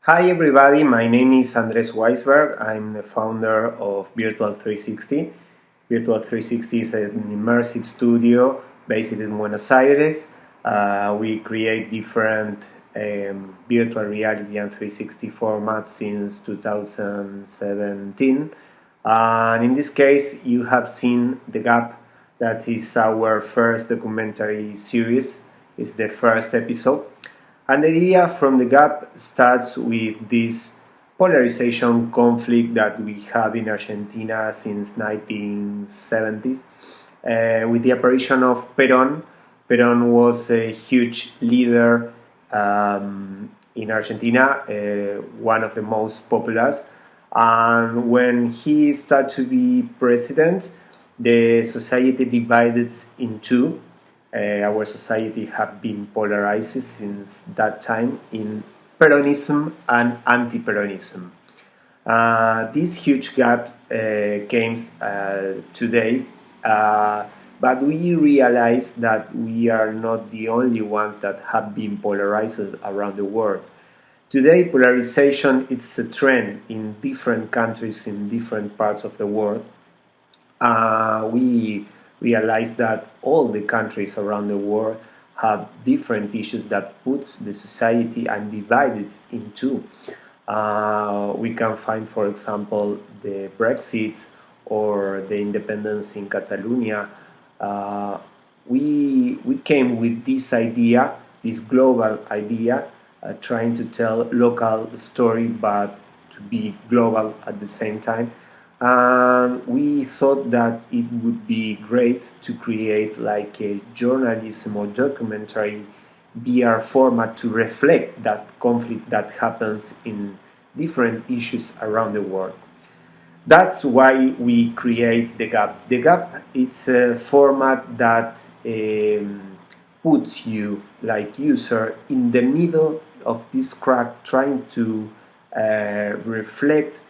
Hi everybody, my name is Andres Weisberg. I'm the founder of Virtual 360. Virtual 360 is an immersive studio based in Buenos Aires. We create different virtual reality and 360 formats since 2017. And in this case, you have seen The Gap. That is our first documentary series. It's the first episode. And the idea from The Gap starts with this polarization conflict that we have in Argentina since 1970s. With the apparition of Perón. Perón was a huge leader in Argentina, one of the most popular. And when he started to be president, the society divided in two. Our society have been polarized since that time in Peronism and anti-Peronism. This huge gap came today, but we realize that we are not the only ones that have been polarized around the world. Today, polarization is a trend in different countries in different parts of the world. We realize that all the countries around the world have different issues that puts the society and divides in two. We can find, for example, the Brexit or the independence in Catalonia. We came with this idea, this global idea, trying to tell local story but to be global at the same time. And we thought that it would be great to create like a journalism or documentary VR format to reflect that conflict that happens in different issues around the world. That's why we create The Gap. The Gap it's a format that puts you, like user, in the middle of this crack, trying to reflect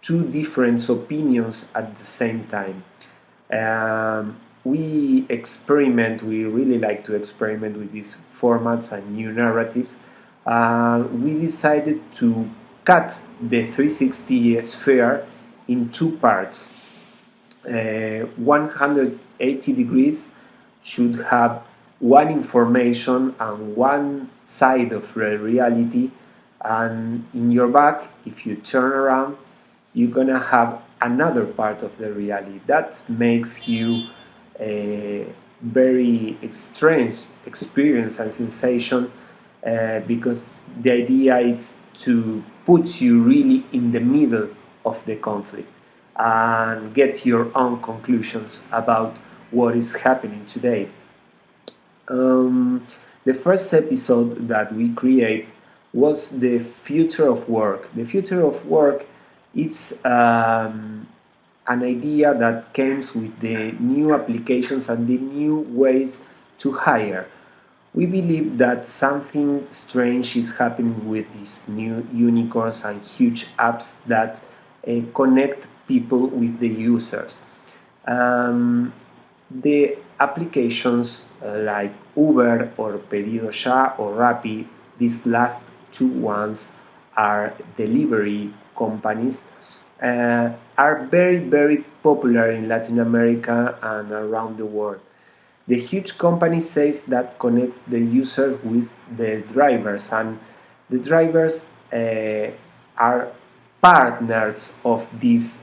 two different opinions at the same time. We really like to experiment with these formats and new narratives. We decided to cut the 360 sphere in two parts. 180 degrees should have one information and one side of reality, and in your back, if you turn around, you're gonna have another part of the reality. That makes you a very strange experience and sensation, because the idea is to put you really in the middle of the conflict and get your own conclusions about what is happening today. The first episode that we create was the future of work. The future of work, it's an idea that comes with the new applications and the new ways to hire. We believe that something strange is happening with these new unicorns and huge apps that connect people with the users. The applications like Uber or Pedido Ya or Rappi, these last two ones are delivery companies, are very, very popular in Latin America and around the world. The huge company says that connects the user with the drivers, and the drivers are partners of these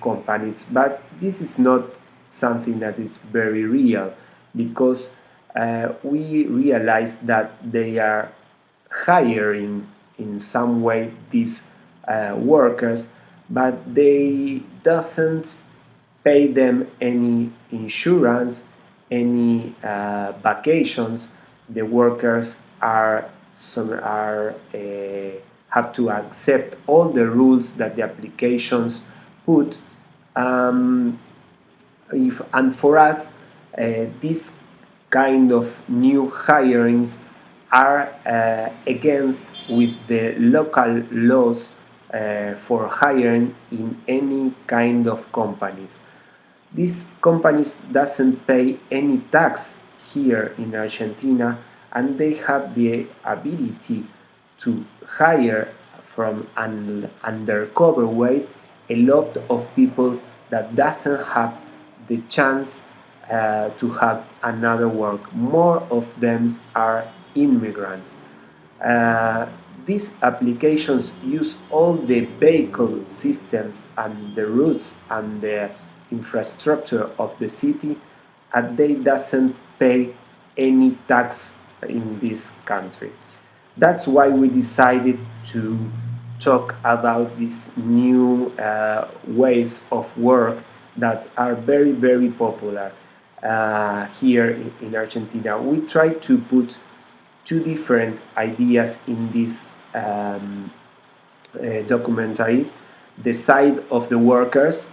companies. But this is not something that is very real, because we realize that they are hiring in some way these workers, but they doesn't pay them any insurance, any vacations. The workers have to accept all the rules that the applications put. And for us, this kind of new hirings are against with the local laws for hiring in any kind of companies. These companies doesn't pay any tax here in Argentina, and they have the ability to hire from an undercover way a lot of people that doesn't have the chance to have another work. More of them are immigrants. Uh, these applications use all the vehicle systems and the routes and the infrastructure of the city, and they doesn't pay any tax in this country. That's why we decided to talk about these new ways of work that are very, very popular here in Argentina. We try to put two different ideas in this documentary: the side of the workers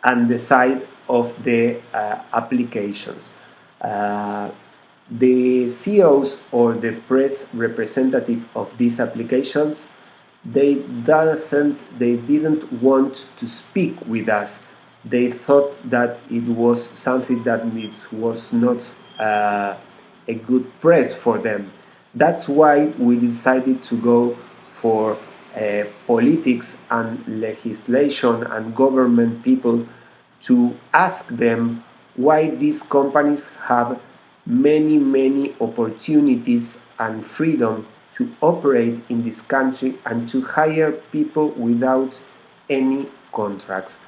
and the side of the applications. Uh, the CEOs or the press representative of these applications, they didn't want to speak with us. They thought that it was something that it was not a good press for them. That's why we decided to go for politics and legislation and government people to ask them why these companies have many opportunities and freedom to operate in this country and to hire people without any contracts.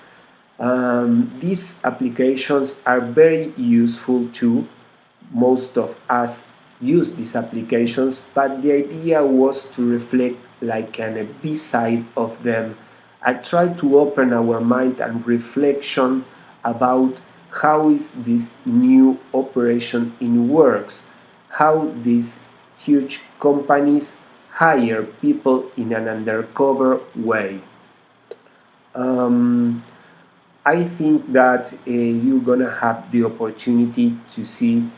These applications are very useful too. Most of us use these applications, but the idea was to reflect like a B-side of them. I try to open our mind and reflection about how is this new operation in works, how these huge companies hire people in an undercover way. Um, I think that you're gonna have the opportunity to see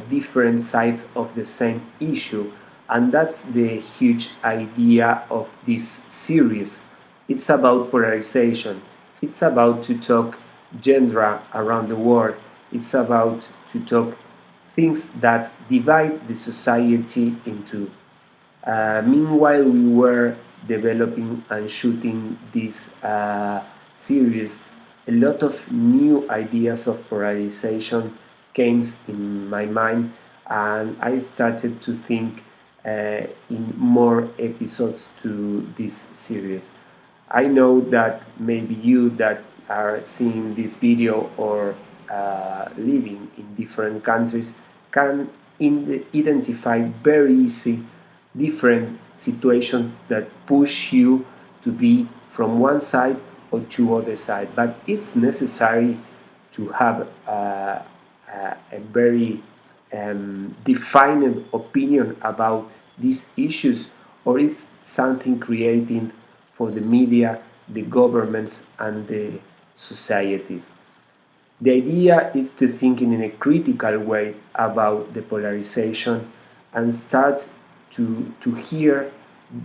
different sides of the same issue, and that's the huge idea of this series. It's about polarization. It's about to talk gender around the world. It's about to talk things that divide the society into. Meanwhile, we were developing and shooting this series. A lot of new ideas of polarization came in my mind, and I started to think in more episodes to this series. I know that maybe you that are seeing this video or living in different countries can identify very easy different situations that push you to be from one side or to other side. But it's necessary to have a very defined opinion about these issues, or it's something creating for the media, the governments, and the societies. The idea is to think in a critical way about the polarization and start to hear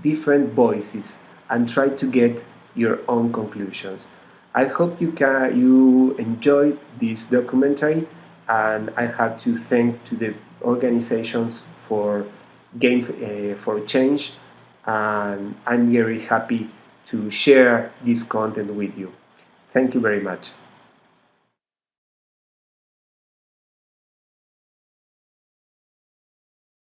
different voices and try to get your own conclusions. I hope you enjoyed this documentary, and I have to thank to the organizations for Game for Change, and I'm very happy to share this content with you. Thank you very much.